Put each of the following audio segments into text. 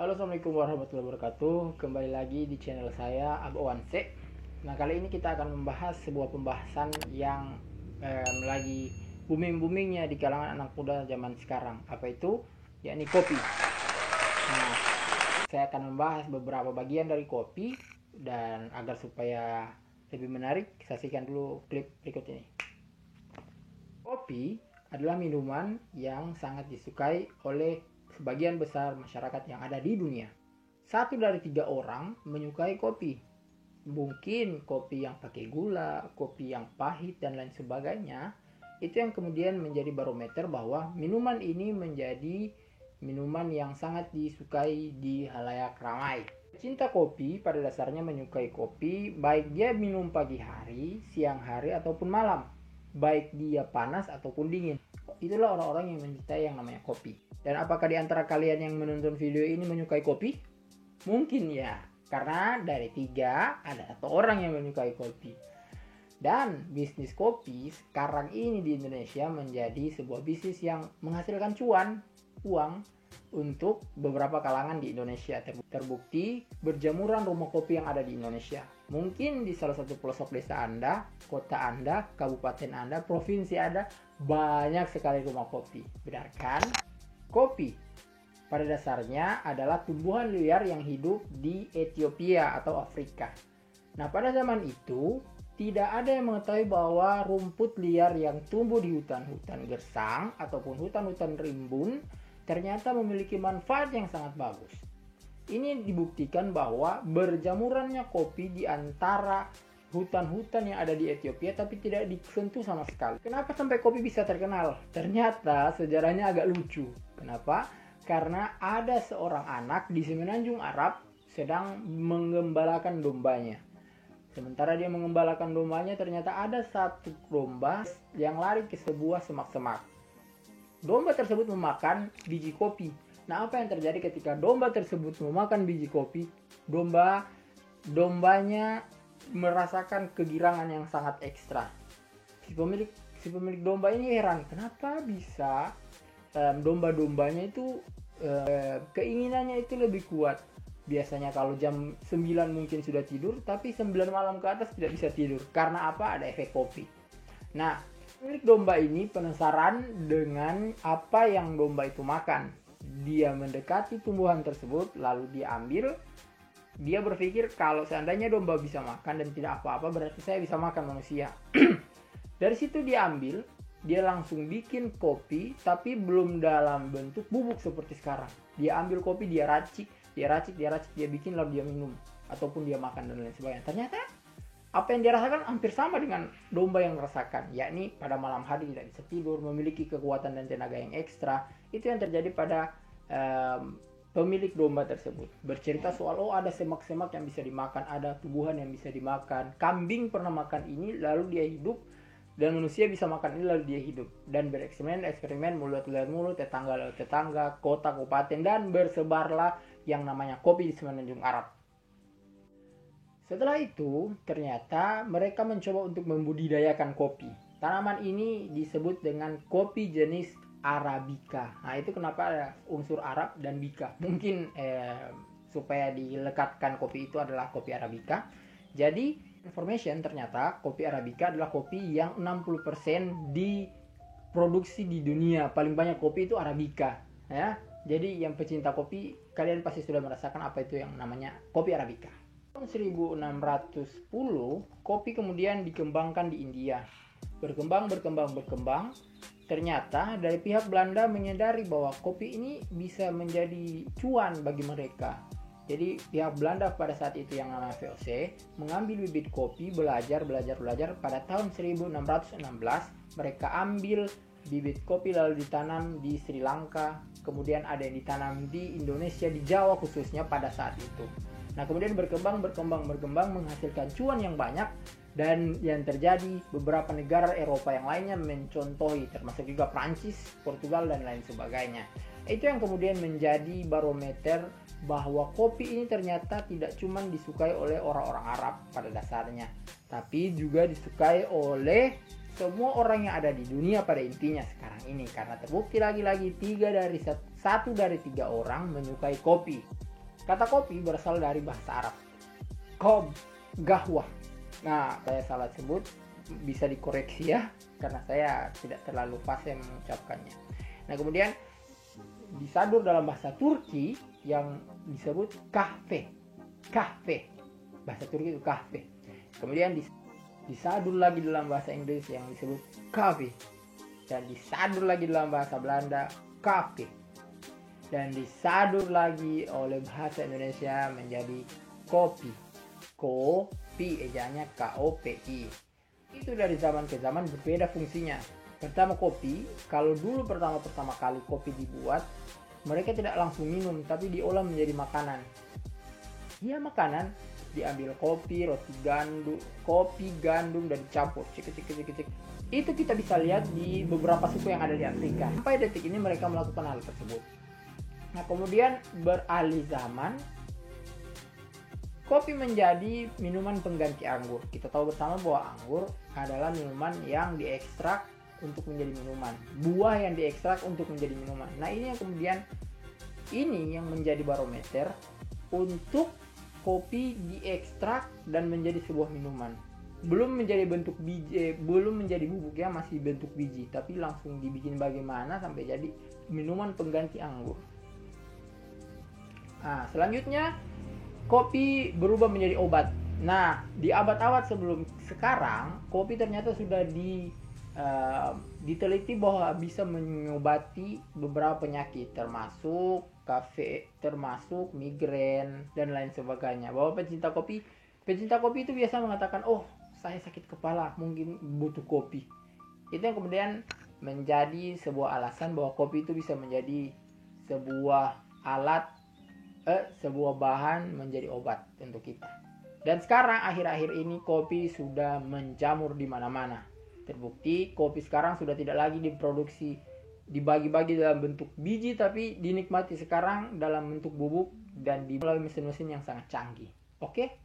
Halo, assalamualaikum warahmatullahi wabarakatuh. Kembali lagi di channel saya Abo Wanse. Nah, kali ini kita akan membahas sebuah pembahasan yang lagi boomingnya di kalangan anak muda zaman sekarang. Apa itu? Yakni kopi. Nah, saya akan membahas beberapa bagian dari kopi, dan agar supaya lebih menarik, saksikan dulu klip berikut ini. Kopi adalah minuman yang sangat disukai oleh sebagian besar masyarakat yang ada di dunia. 1 dari 3 orang menyukai kopi. Mungkin kopi yang pakai gula, kopi yang pahit, dan lain sebagainya. Itu yang kemudian menjadi barometer bahwa minuman ini menjadi minuman yang sangat disukai di halayak ramai. Cinta kopi pada dasarnya menyukai kopi, baik dia minum pagi hari, siang hari, ataupun malam. Baik dia panas ataupun dingin. Itulah orang-orang yang mencintai yang namanya kopi. Dan apakah di antara kalian yang menonton video ini menyukai kopi? Mungkin ya, karena dari 3 ada 1 orang yang menyukai kopi. Dan bisnis kopi sekarang ini di Indonesia menjadi sebuah bisnis yang menghasilkan uang untuk beberapa kalangan di Indonesia. Terbukti berjamuran rumah kopi yang ada di Indonesia. Mungkin di salah satu pelosok desa Anda, kota Anda, kabupaten Anda, provinsi Anda, banyak sekali rumah kopi. Benar kan? Kopi pada dasarnya adalah tumbuhan liar yang hidup di Ethiopia atau Afrika. Nah, pada zaman itu tidak ada yang mengetahui bahwa rumput liar yang tumbuh di hutan-hutan gersang ataupun hutan-hutan rimbun ternyata memiliki manfaat yang sangat bagus. Ini dibuktikan bahwa berjamurannya kopi di antara hutan-hutan yang ada di Ethiopia tapi tidak disentuh sama sekali. Kenapa sampai kopi bisa terkenal? Ternyata sejarahnya agak lucu. Kenapa? Karena ada seorang anak di Semenanjung Arab sedang mengembalakan dombanya. Sementara dia mengembalakan dombanya, ternyata ada satu domba yang lari ke sebuah semak-semak. Domba tersebut memakan biji kopi. Nah, apa yang terjadi ketika domba tersebut memakan biji kopi? Dombanya merasakan kegirangan yang sangat ekstra. Si pemilik domba ini heran, kenapa bisa domba-dombanya itu keinginannya itu lebih kuat. Biasanya kalau jam 9 mungkin sudah tidur, tapi 9 malam ke atas tidak bisa tidur. Karena apa? Ada efek kopi. Nah, pemilik domba ini penasaran dengan apa yang domba itu makan. Dia mendekati tumbuhan tersebut, lalu dia ambil. Dia berpikir kalau seandainya domba bisa makan dan tidak apa-apa, berarti saya bisa makan manusia. Dari situ dia ambil, dia langsung bikin kopi, tapi belum dalam bentuk bubuk seperti sekarang. Dia ambil kopi, dia racik, dia bikin, lalu dia minum ataupun dia makan dan lain sebagainya. Ternyata apa yang dia rasakan hampir sama dengan domba yang merasakan, yakni pada malam hari tidak bisa tidur, memiliki kekuatan dan tenaga yang ekstra. Itu yang terjadi pada pemilik domba tersebut. Bercerita soal ada semak-semak yang bisa dimakan, ada tumbuhan yang bisa dimakan, kambing pernah makan ini lalu dia hidup, dan manusia bisa makan ini lalu dia hidup. Dan bereksperimen mulut lewat mulut, tetangga lewat tetangga, kota kabupaten, dan bersebarlah yang namanya kopi di Semenanjung Arab. Setelah itu ternyata mereka mencoba untuk membudidayakan kopi. Tanaman ini disebut dengan kopi jenis Arabica. Nah, itu kenapa ada unsur Arab dan Bika. Mungkin supaya dilekatkan kopi itu adalah kopi Arabica. Jadi, information ternyata kopi Arabica adalah kopi yang 60% diproduksi di dunia. Paling banyak kopi itu Arabica, ya. Jadi, yang pecinta kopi, kalian pasti sudah merasakan apa itu yang namanya kopi Arabica. Tahun 1610, kopi kemudian dikembangkan di India. Berkembang. Ternyata dari pihak Belanda menyadari bahwa kopi ini bisa menjadi cuan bagi mereka. Jadi pihak Belanda pada saat itu yang namanya VOC mengambil bibit kopi, belajar. Pada tahun 1616 mereka ambil bibit kopi lalu ditanam di Sri Lanka. Kemudian ada yang ditanam di Indonesia, di Jawa khususnya pada saat itu. Nah, kemudian berkembang menghasilkan cuan yang banyak. Dan yang terjadi, beberapa negara Eropa yang lainnya mencontohi, termasuk juga Prancis, Portugal, dan lain sebagainya. Itu yang kemudian menjadi barometer bahwa kopi ini ternyata tidak cuma disukai oleh orang-orang Arab pada dasarnya, tapi juga disukai oleh semua orang yang ada di dunia pada intinya sekarang ini. Karena terbukti lagi-lagi 1 dari 3 orang menyukai kopi. Kata kopi berasal dari bahasa Arab. Kob, gahwah. Nah, saya salah sebut, bisa dikoreksi ya, karena saya tidak terlalu fasih mengucapkannya. Nah, kemudian disadur dalam bahasa Turki yang disebut kahve. Kahve. Bahasa Turki itu kahve. Kemudian disadur lagi dalam bahasa Inggris yang disebut coffee. Dan disadur lagi dalam bahasa Belanda kafe. Dan disadur lagi oleh bahasa Indonesia menjadi kopi. Kopi, ejaannya KOPI. Itu dari zaman ke zaman berbeda fungsinya. Pertama kopi, kalau dulu pertama kali kopi dibuat, mereka tidak langsung minum, tapi diolah menjadi makanan. Iya, makanan. Diambil kopi, kopi gandum dan dicampur. Cik. Itu kita bisa lihat di beberapa suku yang ada di Afrika. Sampai detik ini mereka melakukan hal tersebut. Nah, kemudian beralih zaman, kopi menjadi minuman pengganti anggur. Kita tahu bersama bahwa anggur adalah minuman yang diekstrak untuk menjadi minuman. Buah yang diekstrak untuk menjadi minuman. Nah, ini yang kemudian yang menjadi barometer untuk kopi diekstrak dan menjadi sebuah minuman. Belum menjadi bentuk biji, belum menjadi bubuk ya, masih bentuk biji, tapi langsung dibikin bagaimana sampai jadi minuman pengganti anggur. Nah, selanjutnya kopi berubah menjadi obat. Nah, di abad-abad sebelum sekarang, kopi ternyata sudah diteliti bahwa bisa mengobati beberapa penyakit, termasuk termasuk migrain dan lain sebagainya. Bahwa pecinta kopi itu biasa mengatakan, oh, saya sakit kepala, mungkin butuh kopi. Itu yang kemudian menjadi sebuah alasan bahwa kopi itu bisa menjadi sebuah sebuah bahan menjadi obat untuk kita. Dan sekarang akhir-akhir ini kopi sudah menjamur di mana-mana. Terbukti kopi sekarang sudah tidak lagi diproduksi dibagi-bagi dalam bentuk biji, tapi dinikmati sekarang dalam bentuk bubuk dan melalui mesin-mesin yang sangat canggih. Oke?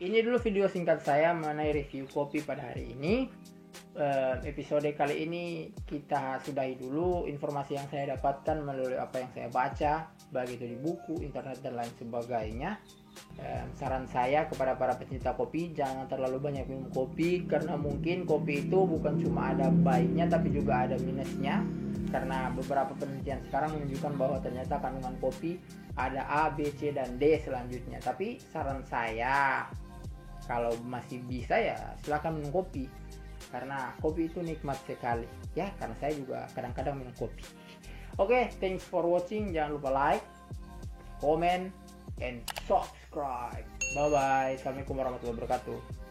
Ini dulu video singkat saya mengenai review kopi pada hari ini. Episode kali ini kita sudahi dulu. Informasi yang saya dapatkan melalui apa yang saya baca, baik itu di buku, internet, dan lain sebagainya. Saran saya kepada para pecinta kopi, jangan terlalu banyak minum kopi, karena mungkin kopi itu bukan cuma ada baiknya tapi juga ada minusnya. Karena beberapa penelitian sekarang menunjukkan bahwa ternyata kandungan kopi ada A, B, C, dan D selanjutnya. Tapi saran saya, kalau masih bisa ya silakan minum kopi, karena kopi itu nikmat sekali ya, karena saya juga kadang-kadang minum kopi. Oke, thanks for watching. Jangan lupa like, comment, and subscribe. Bye bye. Assalamualaikum warahmatullahi wabarakatuh.